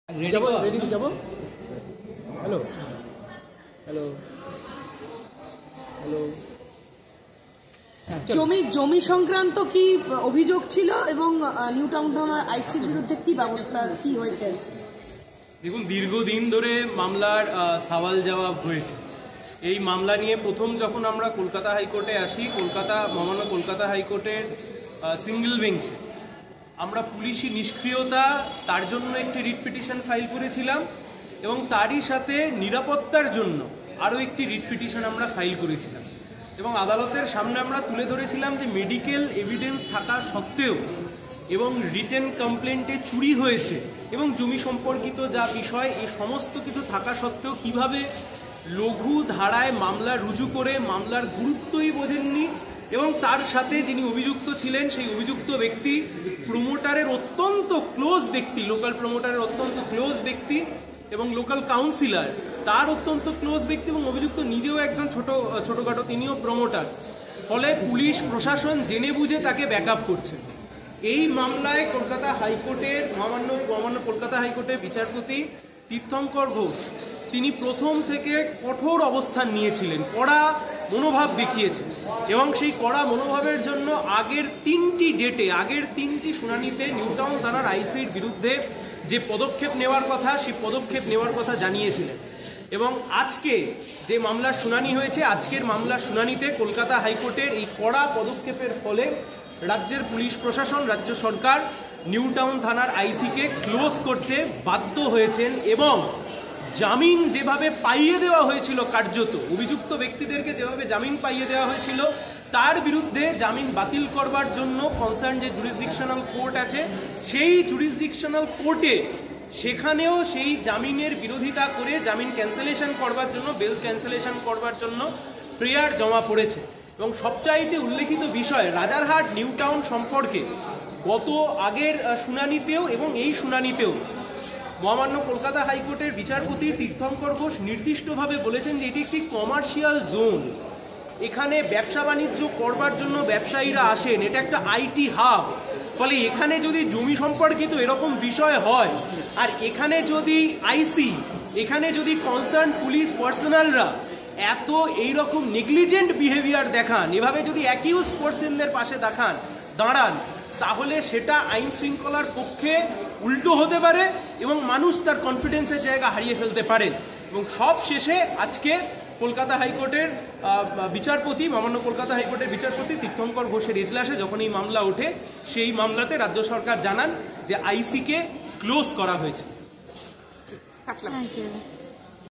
Ready যাবো। Hello hello hello. জমি সংক্রান্ত কি অভিযোগ ছিল এবং নিউ টাউন থানার আইসির বিরুদ্ধে কি ব্যবস্থা কি হয়েছে? দেখুন, দীর্ঘদিন ধরে মামলার সওয়াল জবাব হয়েছে। এই মামলা নিয়ে প্রথম যখন আমরা কলকাতা হাইকোর্টে আসি, মহামান্য কলকাতা হাইকোর্টের সিঙ্গেল বেঞ্চে আমরা পুলিশি নিষ্ক্রিয়তা তার জন্য একটি রিট পিটিশন ফাইল করেছিলাম এবং তারই সাথে নিরাপত্তার জন্য আরও একটি রিট পিটিশন আমরা ফাইল করেছিলাম এবং আদালতের সামনে আমরা তুলে ধরেছিলাম যে মেডিকেল এভিডেন্স থাকা সত্ত্বেও এবং রিটেন কমপ্লেন্টে চুরি হয়েছে এবং জমি সম্পর্কিত যা বিষয় এই সমস্ত কিছু থাকা সত্ত্বেও কিভাবে লঘু ধারায় মামলা রুজু করে মামলার গুরুত্বই বোঝেননি এবং তার সাথে যিনি অভিযুক্ত ছিলেন সেই অভিযুক্ত ব্যক্তি প্রমোটারের অত্যন্ত ক্লোজ ব্যক্তি, লোকাল প্রমোটারের অত্যন্ত ক্লোজ ব্যক্তি এবং লোকাল কাউন্সিলর তার অত্যন্ত ক্লোজ ব্যক্তি এবং অভিযুক্ত নিজেও একজন ছোটখাটো তিনিও প্রমোটার। ফলে পুলিশ প্রশাসন জেনে বুঝে তাকে ব্যাকআপ করছে। এই মামলায় কলকাতা হাইকোর্টের মহামান্য কলকাতা হাইকোর্টের বিচারপতি তীর্থঙ্কর ঘোষ তিনি প্রথম থেকে কঠোর অবস্থান নিয়েছিলেন, কড়া মনোভাব দেখিয়েছেন এবং সেই কড়া মনোভাবের জন্য আগের তিনটি শুনানিতে নিউ টাউন থানার আইসির বিরুদ্ধে যে পদক্ষেপ নেওয়ার কথা সেই পদক্ষেপ নেওয়ার কথা জানিয়েছিলেন এবং আজকে যে মামলার শুনানি হয়েছে, আজকের মামলার শুনানিতে কলকাতা হাইকোর্টের এই কড়া পদক্ষেপের ফলে রাজ্যের পুলিশ প্রশাসন, রাজ্য সরকার নিউ টাউন থানার আইসিকে ক্লোজ করতে বাধ্য হয়েছেন এবং জামিন যেভাবে পাইয়ে দেওয়া হয়েছিল, কার্যত অভিযুক্ত ব্যক্তিদেরকে যেভাবে জামিন পাইয়ে দেওয়া হয়েছিল তার বিরুদ্ধে জামিন বাতিল করবার জন্য কনসার্ন যে জুরিসডিকশনাল কোর্ট আছে সেই জুরিসডিকশনাল কোর্টে সেখানেও সেই জামিনের বিরোধিতা করে জামিন ক্যান্সেলেশন করবার জন্য, বেল ক্যান্সেলেশন করবার জন্য প্রেয়ার জমা পড়েছে। এবং সবচাইতে উল্লেখিত বিষয়, রাজারহাট নিউ টাউন সম্পর্কে গত আগের শুনানিতেও এবং এই শুনানিতেও মহামান্য কলকাতা হাইকোর্টের বিচারপতি তীর্থঙ্কর ঘোষ নির্দিষ্টভাবে বলেছেন যে এটি একটি কমার্শিয়াল জোন, এখানে ব্যবসা বাণিজ্য করবার জন্য ব্যবসায়ীরা আসেন, এটা একটা আইটি হাব। ফলে এখানে যদি জমি সম্পর্কিত এরকম বিষয় হয় আর এখানে যদি আইসি, এখানে যদি কনসার্ন পুলিশ পার্সোনালরা এত এইরকম নেগলিজেন্ট বিহেভিয়ার দেখান, এভাবে যদি অ্যাকিউজ পার্সনদের পাশে দাঁড়ান তাহলে সেটা আইন শৃঙ্খলার পক্ষে উল্টো হতে পারে এবং মানুষ তার কনফিডেন্সের জায়গা হারিয়ে ফেলতে পারে। এবং সব শেষে আজকে কলকাতা হাইকোর্টের মহামান্য কলকাতা হাইকোর্টের বিচারপতি তীর্থঙ্কর ঘোষের এজলাসে যখন এই মামলা ওঠে সেই মামলাতে রাজ্য সরকার জানান যে আইসিকে ক্লোজ করা হয়েছে।